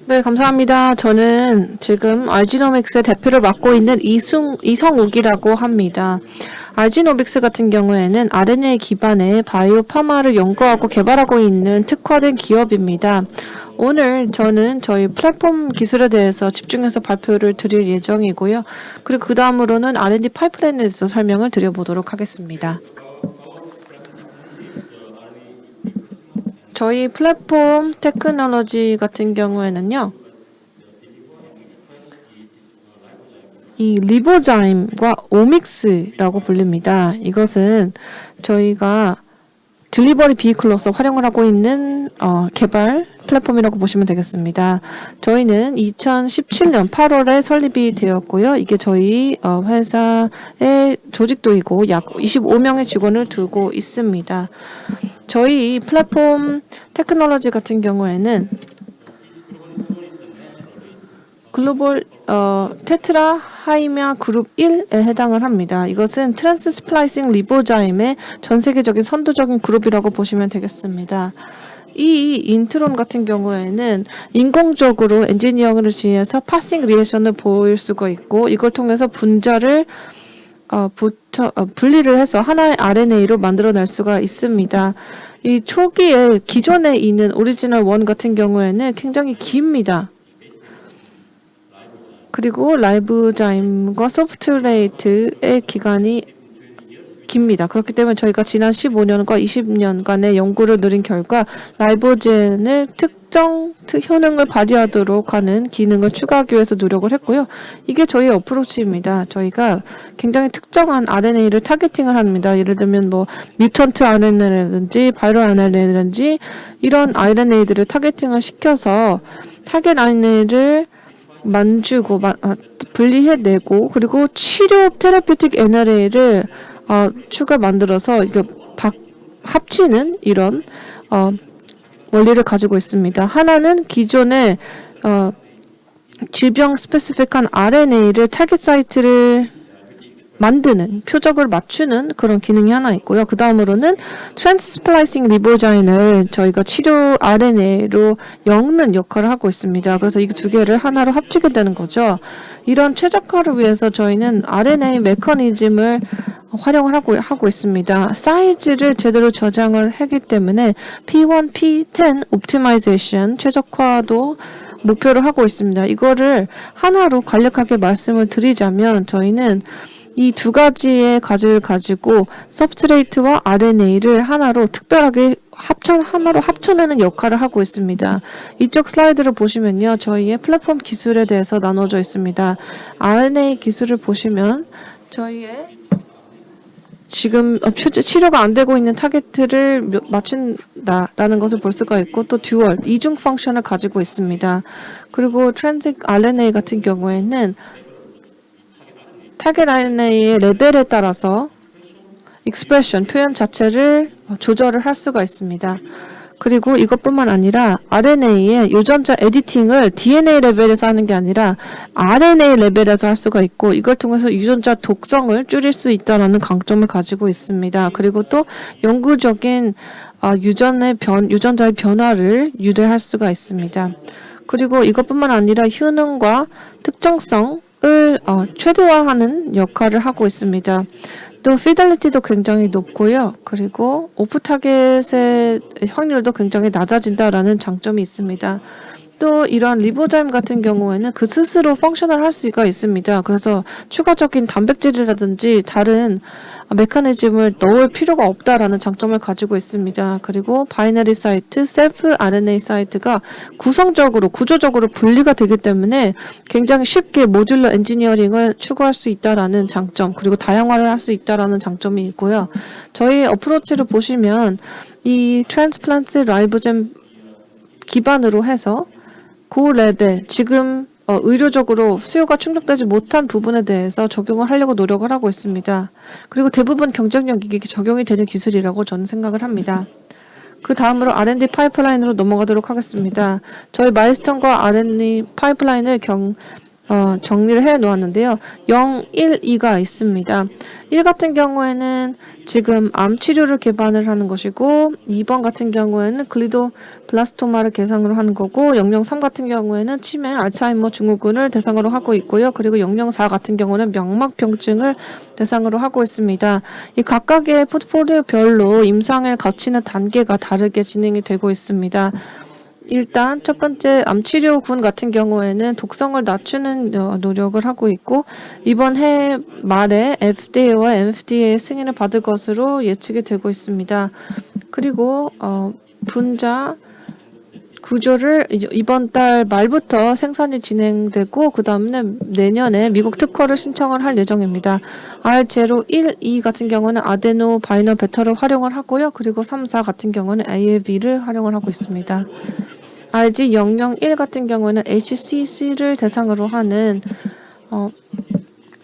네, 감사합니다. 저는 지금 알지노믹스의 대표를 맡고 있는 이성욱이라고 합니다. 알지노믹스 같은 경우에는 RNA 기반의 바이오 파마를 연구하고 개발하고 있는 특화된 기업입니다. 오늘 저는 저희 플랫폼 기술에 대해서 집중해서 발표를 드릴 예정이고요. 그리고 그 다음으로는 R&D 파이프라인에 대해서 설명을 드려보도록 하겠습니다. 저희 플랫폼 테크놀로지 같은 경우에는요, 이 리보자임과 오믹스라고 불립니다. 이것은 저희가 딜리버리 비클로서 활용을 하고 있는 개발 플랫폼이라고 보시면 되겠습니다. 저희는 2017년 8월에 설립이 되었고요. 이게 저희 회사의 조직도이고 약 25명의 직원을 두고 있습니다. 저희 플랫폼 테크놀로지 같은 경우에는 글로벌 테트라 하이메아 그룹 1에 해당을 합니다. 이것은 트랜스 스플라이싱 리보자임의 전 세계적인 선도적인 그룹이라고 보시면 되겠습니다. 이 인트론 같은 경우에는 인공적으로 엔지니어링을 지어서 파싱 리액션을 보일 수가 있고, 이걸 통해서 분자를 분리를 해서 하나의 RNA로 만들어낼 수가 있습니다. 이 초기에 기존에 있는 오리지널 원 같은 경우에는 굉장히 깁니다. 그리고 라이보자임과 소프트레이트의 기간이 깁니다. 그렇기 때문에 저희가 지난 15년과 20년간의 연구를 누린 결과 라이보젠을 특정 효능을 발휘하도록 하는 기능을 추가하기 위해서 노력을 했고요. 이게 저희의 어프로치입니다. 저희가 굉장히 특정한 RNA를 타겟팅을 합니다. 예를 들면 뮤턴트 RNA라든지 바이럴 RNA라든지 이런 RNA들을 타겟팅을 시켜서 타겟 RNA를 만주고 분리해내고, 그리고 치료 테라피틱 NRA를 추가 만들어서 이거 합치는 이런 원리를 가지고 있습니다. 하나는 기존의 질병 스페시픽한 RNA를 타겟 사이트를 만드는, 표적을 맞추는 그런 기능이 하나 있고요. 그 다음으로는 트랜스 스플라이싱 리보자인을 저희가 치료 RNA로 엮는 역할을 하고 있습니다. 그래서 이 두 개를 하나로 합치게 되는 거죠. 이런 최적화를 위해서 저희는 RNA 메커니즘을 활용을 하고 있습니다. 사이즈를 제대로 저장을 하기 때문에 P1, P10 옵티마이제이션 최적화도 목표로 하고 있습니다. 이거를 하나로 간략하게 말씀을 드리자면, 저희는 이 두 가지의 가지를 가지고 서브스트레이트와 RNA를 하나로 특별하게 하나로 합쳐내는 역할을 하고 있습니다. 이쪽 슬라이드를 보시면요, 저희의 플랫폼 기술에 대해서 나눠져 있습니다. RNA 기술을 보시면 저희의 지금 치료가 안 되고 있는 타겟을 맞춘다라는 것을 볼 수가 있고, 또 듀얼, 이중 펑션을 가지고 있습니다. 그리고 트랜식 RNA 같은 경우에는 타겟 RNA의 레벨에 따라서 익스프레션, 표현 자체를 조절을 할 수가 있습니다. 그리고 이것뿐만 아니라 RNA의 유전자 에디팅을 DNA 레벨에서 하는 게 아니라 RNA 레벨에서 할 수가 있고, 이걸 통해서 유전자 독성을 줄일 수 있다는 강점을 가지고 있습니다. 그리고 또 영구적인 유전자의 변화를 유도할 수가 있습니다. 그리고 이것뿐만 아니라 효능과 특정성을 최대화하는 역할을 하고 있습니다. 또 피델리티도 굉장히 높고요. 그리고 오프 타겟의 확률도 굉장히 낮아진다라는 장점이 있습니다. 또 이런 리보자임 같은 경우에는 그 스스로 펑션을 할 수가 있습니다. 그래서 추가적인 단백질이라든지 다른 메커니즘을 넣을 필요가 없다라는 장점을 가지고 있습니다. 그리고 바이너리 사이트, 셀프 RNA 사이트가 구조적으로 분리가 되기 때문에 굉장히 쉽게 모듈러 엔지니어링을 추구할 수 있다라는 장점, 그리고 다양화를 할 수 있다라는 장점이 있고요. 저희 어프로치를 보시면 이 트랜스플란트 라이보젠 기반으로 해서 고 레벨, 지금 의료적으로 수요가 충족되지 못한 부분에 대해서 적용을 하려고 노력을 하고 있습니다. 그리고 대부분 경쟁력이 적용이 되는 기술이라고 저는 생각을 합니다. 그 다음으로 R&D 파이프라인으로 넘어가도록 하겠습니다. 저희 마일스톤과 R&D 파이프라인을 정리를 해 놓았는데요. 0, 1, 2가 있습니다. 1 같은 경우에는 지금 암 치료를 개발을 하는 것이고 2번 같은 경우에는 글리도블라스토마를 대상으로 하는 거고 003 같은 경우에는 치매, 알츠하이머 증후군을 대상으로 하고 있고요. 그리고 004 같은 경우는 명막병증을 대상으로 하고 있습니다. 이 각각의 포트폴리오별로 임상을 거치는 단계가 다르게 진행이 되고 있습니다. 일단 첫 번째 암치료군 같은 경우에는 독성을 낮추는 노력을 하고 있고 이번 해 말에 FDA와 MFDA의 승인을 받을 것으로 예측이 되고 있습니다. 그리고 분자 구조를 이번 달 말부터 생산이 진행되고 그 다음에 내년에 미국 특허를 신청을 할 예정입니다. R01, 2 같은 경우는 아데노 바이너 베터를 활용을 하고요. 그리고 3, 4 같은 경우는 AAV를 활용을 하고 있습니다. RG001 같은 경우는 HCC를 대상으로 하는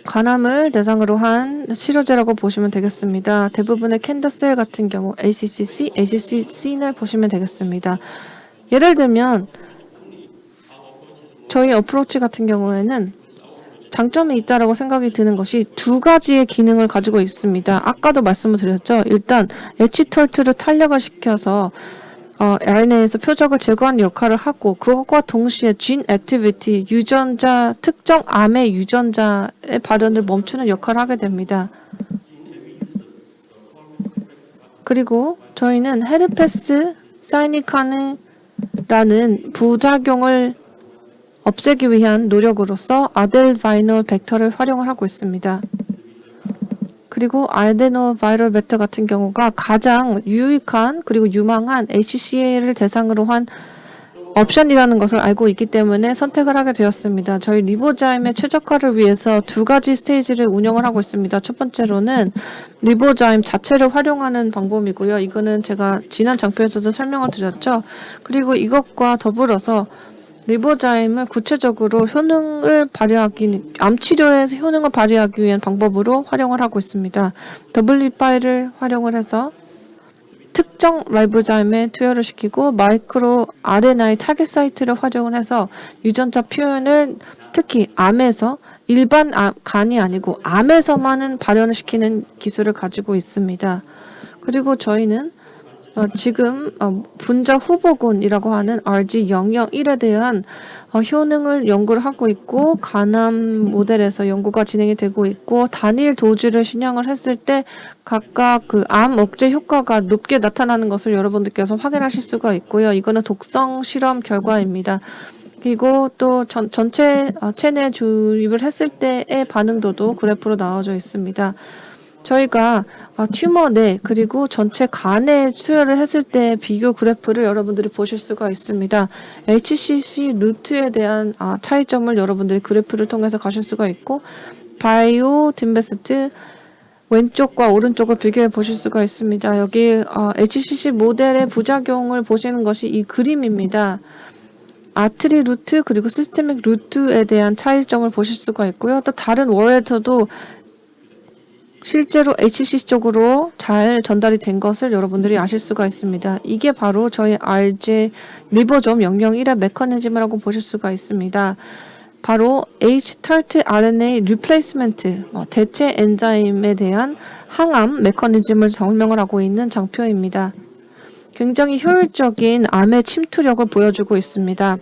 간암을 대상으로 한 치료제라고 보시면 되겠습니다. 대부분의 캔더셀 같은 경우 ACCC, ACCC를 보시면 되겠습니다. 예를 들면 저희 어프로치 같은 경우에는 장점이 있다라고 생각이 드는 것이 두 가지의 기능을 가지고 있습니다. 아까도 말씀을 드렸죠. 일단 H털트를 탄력을 시켜서 RNA에서 표적을 제거하는 역할을 하고 그것과 동시에 진 액티비티, 유전자, 특정 암의 유전자의 발현을 멈추는 역할을 하게 됩니다. 그리고 저희는 헤르페스 사이니카는라는 부작용을 없애기 위한 노력으로서 아델바이놀 벡터를 활용을 하고 있습니다. 그리고 아데노바이럴 벡터 같은 경우가 가장 유익한 그리고 유망한 HCA를 대상으로 한 옵션이라는 것을 알고 있기 때문에 선택을 하게 되었습니다. 저희 리보자임의 최적화를 위해서 두 가지 스테이지를 운영을 하고 있습니다. 첫 번째로는 리보자임 자체를 활용하는 방법이고요. 이거는 제가 지난 장표에서도 설명을 드렸죠. 그리고 이것과 더불어서 리보자임을 구체적으로 효능을 발휘하기, 암 치료에서 효능을 발휘하기 위한 방법으로 활용을 하고 있습니다. W5를 활용을 해서 특정 라이보자임에 투여를 시키고 마이크로 RNA 타겟 사이트를 활용을 해서 유전자 표현을 특히 암에서 일반 간이 아니고 암에서만은 발현을 시키는 기술을 가지고 있습니다. 그리고 저희는 지금 분자 후보군이라고 하는 RG001에 대한 효능을 연구를 하고 있고 간암 모델에서 연구가 진행이 되고 있고 단일 도주를 신형을 했을 때 각각 그 암 억제 효과가 높게 나타나는 것을 여러분들께서 확인하실 수가 있고요. 이거는 독성 실험 결과입니다. 그리고 또 전체 체내 주입을 했을 때의 반응도도 그래프로 나와져 있습니다. 저희가 튜머 내 그리고 전체 간에 수혈을 했을 때 비교 그래프를 여러분들이 보실 수가 있습니다. HCC 루트에 대한 차이점을 여러분들이 그래프를 통해서 가실 수가 있고 바이오 딘베스트 왼쪽과 오른쪽을 비교해 보실 수가 있습니다. 여기 HCC 모델의 부작용을 보시는 것이 이 그림입니다. 아트리 루트 그리고 시스테믹 루트에 대한 차이점을 보실 수가 있고요. 또 다른 월에서도 실제로 HCC 쪽으로 잘 전달이 된 것을 여러분들이 아실 수가 있습니다. 이게 바로 저희 RG 리보좀 001의 메커니즘이라고 보실 수가 있습니다. 바로 H-TART RNA 리플레이스먼트, 대체 엔자임에 대한 항암 메커니즘을 설명을 하고 있는 장표입니다. 굉장히 효율적인 암의 침투력을 보여주고 있습니다.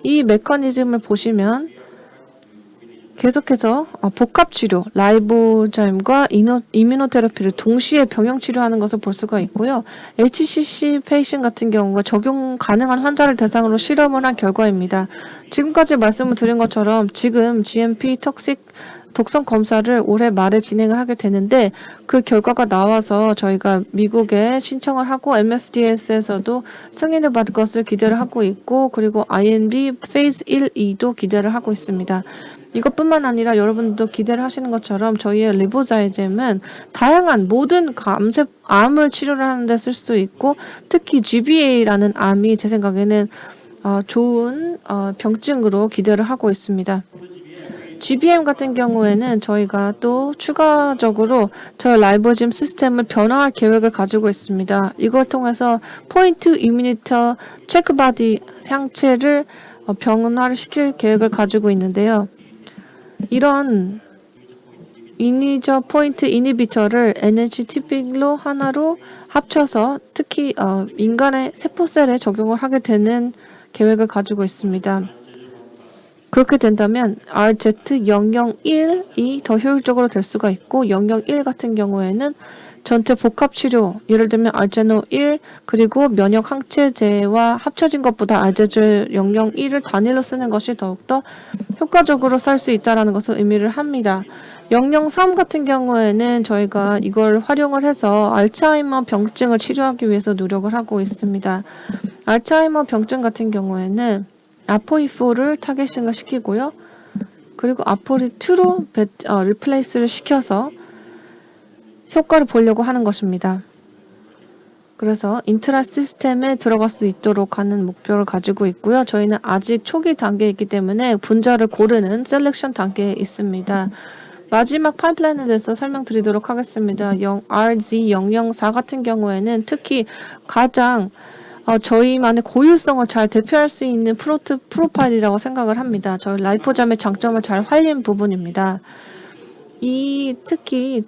이 메커니즘을 보시면 계속해서 복합치료, 라이보자임과 이뮤노테라피를 동시에 병용치료하는 것을 볼 수가 있고요. HCC 페이션 같은 경우가 적용 가능한 환자를 대상으로 실험을 한 결과입니다. 지금까지 말씀을 드린 것처럼 지금 GMP 독성 검사를 올해 말에 진행을 하게 되는데 그 결과가 나와서 저희가 미국에 신청을 하고 MFDA에서도 승인을 받을 것을 기대를 하고 있고 그리고 IND 페이즈 1, 2도 기대를 하고 있습니다. 이것뿐만 아니라 여러분도 기대를 하시는 것처럼 저희의 리보자이즘은 다양한 모든 암을 치료를 하는 데 쓸 수 있고 특히 GBA라는 암이 제 생각에는 좋은 병증으로 기대를 하고 있습니다. GBM 같은 경우에는 저희가 또 추가적으로 저희 라이보즘 시스템을 변화할 계획을 가지고 있습니다. 이걸 통해서 포인트 이뮤니터 체크바디 상체를 변화를 시킬 계획을 가지고 있는데요. 이런 이니저 포인트 이니비터를 에너지 티픽로 하나로 합쳐서 특히 인간의 세포셀에 적용을 하게 되는 계획을 가지고 있습니다. 그렇게 된다면 RZ001이 더 효율적으로 될 수가 있고 001 같은 경우에는 전체 복합 치료, 예를 들면 RZ1 그리고 면역 항체제와 합쳐진 것보다 RZ001을 단일로 쓰는 것이 더욱더 효과적으로 쓸 수 있다는 것을 의미를 합니다. 003 같은 경우에는 저희가 이걸 활용을 해서 알츠하이머 병증을 치료하기 위해서 노력을 하고 있습니다. 알츠하이머 병증 같은 경우에는 아포이4를 타겟팅을 시키고요. 그리고 아포리2로 리플레이스를 시켜서 효과를 보려고 하는 것입니다. 그래서 인트라 시스템에 들어갈 수 있도록 하는 목표를 가지고 있고요. 저희는 아직 초기 단계에 있기 때문에 분자를 고르는 셀렉션 단계에 있습니다. 마지막 파이프라인에 대해서 설명드리도록 하겠습니다. RZ004 같은 경우에는 특히 가장 저희만의 고유성을 잘 대표할 수 있는 프로파일이라고 생각을 합니다. 저희 라이포잠의 장점을 잘 활린 부분입니다. 특히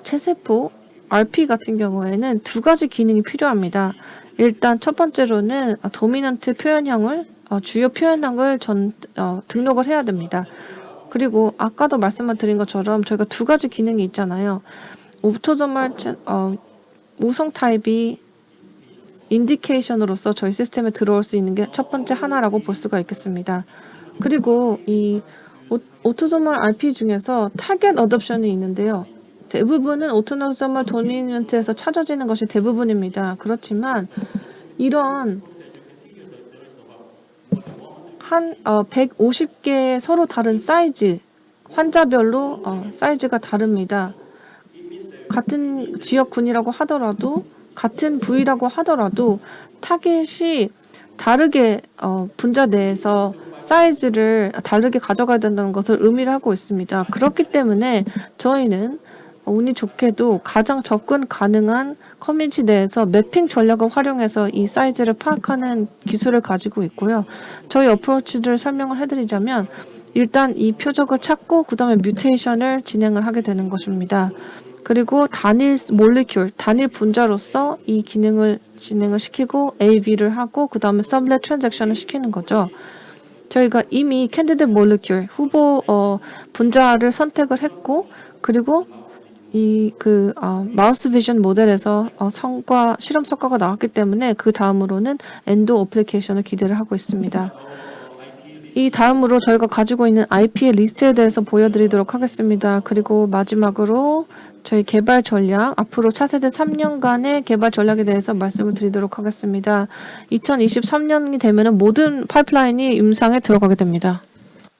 체세포 RP 같은 경우에는 두 가지 기능이 필요합니다. 일단 첫 번째로는 도미넌트 표현형을 주요 표현형을 등록을 해야 됩니다. 그리고 아까도 말씀을 드린 것처럼 저희가 두 가지 기능이 있잖아요. 오토소멀 우성 타입이 인디케이션으로서 저희 시스템에 들어올 수 있는 게 첫 번째 하나라고 볼 수가 있겠습니다. 그리고 이 오토소멀 RP 중에서 타겟 어댑션이 있는데요. 대부분은 오토소멀 도미넌트에서 찾아지는 것이 대부분입니다. 그렇지만 이런 150개의 서로 다른 사이즈, 환자별로 사이즈가 다릅니다. 같은 지역군이라고 하더라도 같은 부위라고 하더라도 타겟이 다르게 분자 내에서 사이즈를 다르게 가져가야 된다는 것을 의미를 하고 있습니다. 그렇기 때문에 저희는 운이 좋게도 가장 접근 가능한 커뮤니티 내에서 매핑 전략을 활용해서 이 사이즈를 파악하는 기술을 가지고 있고요. 저희 어프로치를 설명을 해드리자면 일단 이 표적을 찾고 그 다음에 뮤테이션을 진행을 하게 되는 것입니다. 그리고 단일 몰리큘, 단일 분자로서 이 기능을 진행을 시키고 AB를 하고 그 다음에 서블렛 트랜잭션을 시키는 거죠. 저희가 이미 캔디드 몰리큘, 후보 분자를 선택을 했고 그리고 마우스 비전 모델에서 실험 성과가 나왔기 때문에 그 다음으로는 엔도 어플리케이션을 기대를 하고 있습니다. 이 다음으로 저희가 가지고 있는 IP의 리스트에 대해서 보여드리도록 하겠습니다. 그리고 마지막으로 저희 개발 전략, 앞으로 차세대 3년간의 개발 전략에 대해서 말씀을 드리도록 하겠습니다. 2023년이 되면 모든 파이프라인이 임상에 들어가게 됩니다.